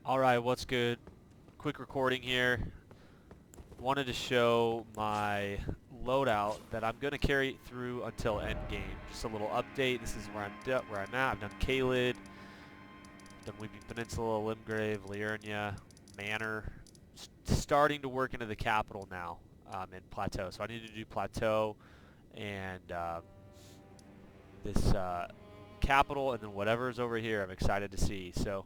Alright, what's good? Quick recording here. Wanted to show my loadout that I'm going to carry through until endgame. Just a little update. This is where I'm at. I've done Kaled, done Weeping Peninsula, Limgrave, Liurnia, Manor. Starting to work into the capital now, in Plateau. So I need to do Plateau and this capital, and then whatever's over here I'm excited to see. So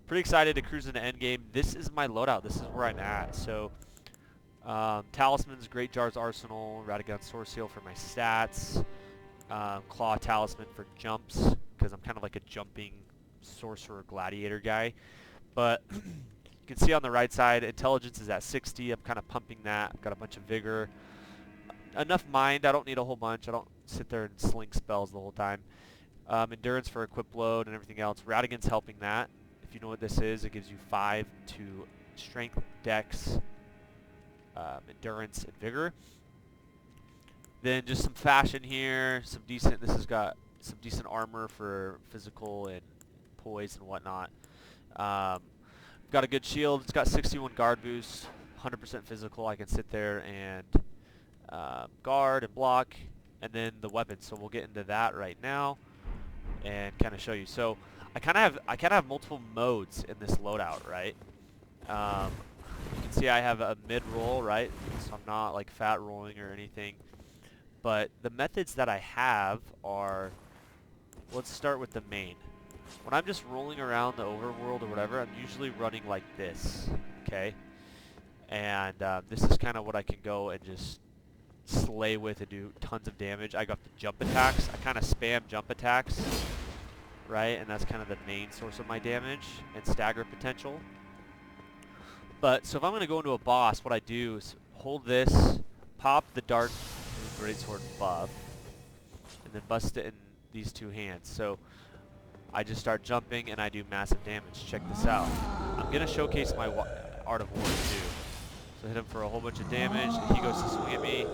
pretty excited to cruise into endgame. This is my loadout. This is where I'm at. So Talisman's Great Jar's Arsenal, Radagon Sword Seal for my stats, Claw Talisman for jumps, because I'm kind of like a jumping sorcerer gladiator guy. But you can see on the right side, intelligence is at 60. I'm kind of pumping that. I've got a bunch of vigor. Enough mind. I don't need a whole bunch. I don't sit there and sling spells the whole time. Endurance for equip load and everything else. Radagon's helping that. If you know what this is, it gives you 5 to strength, dex, endurance, and vigor. Then just some fashion here. Some decent. This has got some decent armor for physical and poise and whatnot. Got a good shield. It's got 61 guard boost, 100% physical. I can sit there and guard and block, and then the weapons. So we'll get into that right now and kind of show you. So I kind of have multiple modes in this loadout, right? You can see I have a mid-roll, right? So I'm not like fat rolling or anything. But the methods that I have are, let's start with the main. When I'm just rolling around the overworld or whatever, I'm usually running like this, okay? And this is kind of what I can go and just slay with and do tons of damage. I got the jump attacks. I kind of spam jump attacks, right? And that's kind of the main source of my damage and stagger potential. But, so if I'm going to go into a boss, what I do is hold this, pop the Dark Greatsword buff, and then bust it in these two hands. So I just start jumping and I do massive damage. Check this out. I'm going to showcase my Art of War too. So hit him for a whole bunch of damage. He goes to swing at me. I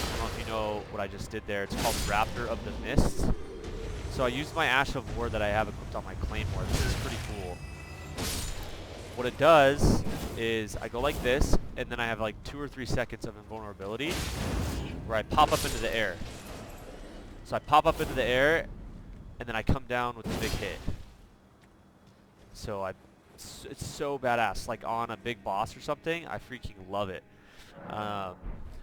don't know if you know what I just did there. It's called Raptor of the Mist. So I used my Ash of War that I have equipped on my Claymore. This is pretty cool. What it does is I go like this, and then I have like 2 or 3 seconds of invulnerability where I pop up into the air. So I pop up into the air, and then I come down with a big hit. So it's so badass. Like on a big boss or something, I freaking love it.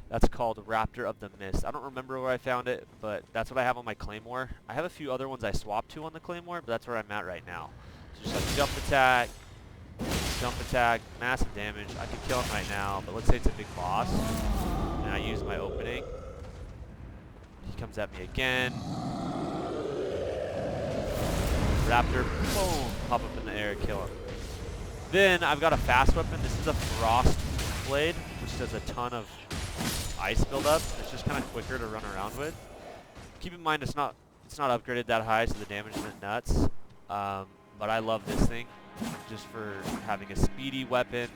That's called Raptor of the Mist. I don't remember where I found it, but that's what I have on my Claymore. I have a few other ones I swapped to on the Claymore, but that's where I'm at right now. So just like jump attack, massive damage. I could kill him right now, but let's say it's a big boss, and I use my opening. He comes at me again. Raptor, boom, pop up in the air, kill him. Then I've got a fast weapon. This is a Frost Blade, which does a ton of ice buildup. It's just kind of quicker to run around with. Keep in mind it's not upgraded that high, so the damage isn't nuts. But I love this thing just for having a speedy weapon,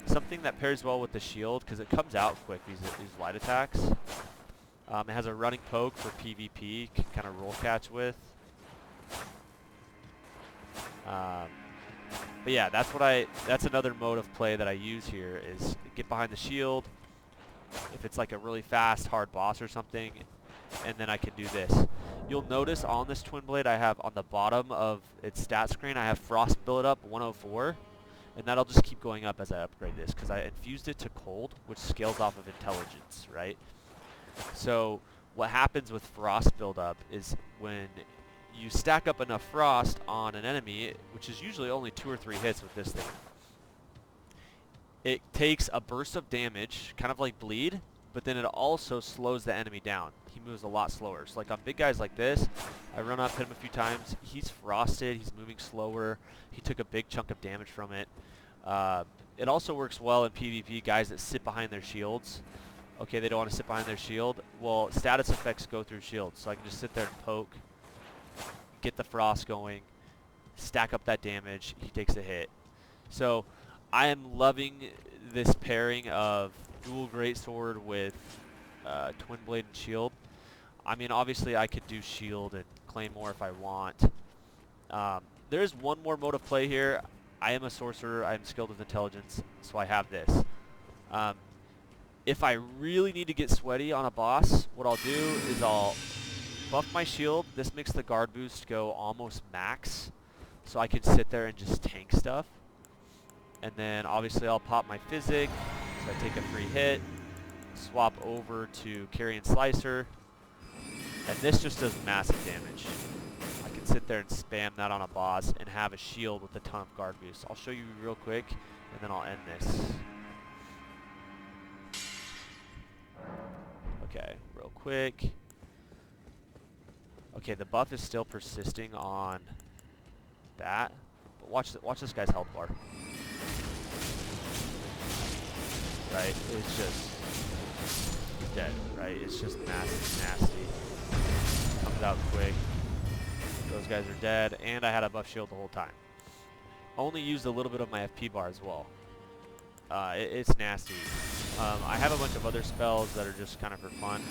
something that pairs well with the shield because it comes out quick. These light attacks. It has a running poke for PvP, can kind of roll catch with. But yeah, that's another mode of play that I use here is get behind the shield if it's like a really fast, hard boss or something, and then I can do this. You'll notice on this Twin Blade I have on the bottom of its stat screen, I have Frost Build Up 104, and that'll just keep going up as I upgrade this because I infused it to Cold, which scales off of intelligence, right? So what happens with Frost Build Up is when you stack up enough frost on an enemy, which is usually only 2 or 3 hits with this thing, it takes a burst of damage, kind of like bleed, but then it also slows the enemy down. He moves a lot slower. So like on big guys like this, I run up, hit him a few times, he's frosted, he's moving slower, he took a big chunk of damage from it. It also works well in PvP, guys that sit behind their shields. Okay, they don't want to sit behind their shield. Well, status effects go through shields, so I can just sit there and poke, get the frost going, stack up that damage, he takes a hit. So I am loving this pairing of dual greatsword with twin blade and shield. I mean, obviously I could do shield and claymore if I want. there is one more mode of play here. I am a sorcerer. I am skilled with intelligence, so I have this. Um, if I really need to get sweaty on a boss, what I'll do is I'll buff my shield. This makes the guard boost go almost max, so I can sit there and just tank stuff. And then obviously I'll pop my physic, so I take a free hit, swap over to Carrion Slicer, and this just does massive damage. I can sit there and spam that on a boss and have a shield with a ton of guard boost. I'll show you real quick, and then I'll end this. Okay, real quick. Okay, the buff is still persisting on that, but watch this guy's health bar. Right, it's just dead. Right, it's just nasty. Comes out quick. Those guys are dead, and I had a buff shield the whole time. Only used a little bit of my FP bar as well. It's nasty. I have a bunch of other spells that are just kind of for fun.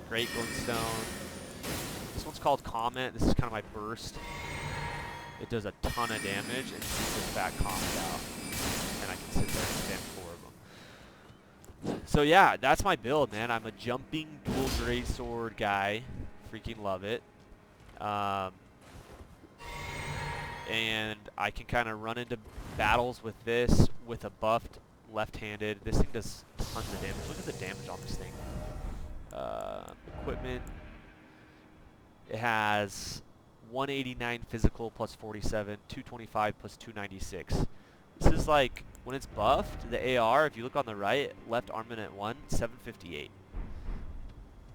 Great Glintstone. This one's called Comment. This is kind of my burst. It does a ton of damage and keeps this back calmed out. And I can sit there and spam 4 of them. So yeah, that's my build, man. I'm a jumping dual greatsword guy. Freaking love it. And I can kind of run into battles with this with a buffed left-handed. This thing does tons of damage. Look at the damage on this thing. Equipment. It has 189 physical plus 47, 225 plus 296. This is like, when it's buffed, the AR, if you look on the right, left armament at 1, 758.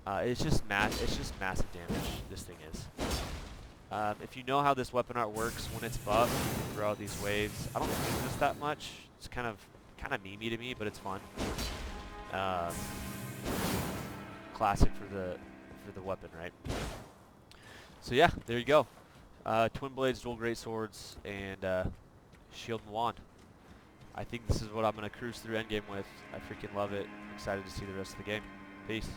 It's just massive damage, this thing is. If you know how this weapon art works, when it's buffed, you can throw out these waves. I don't use this that much. It's kind of memey to me, but it's fun. Classic for the weapon, right? So yeah, there you go. Twin blades, dual great swords, and shield and wand. I think this is what I'm gonna cruise through endgame with. I freaking love it. Excited to see the rest of the game. Peace.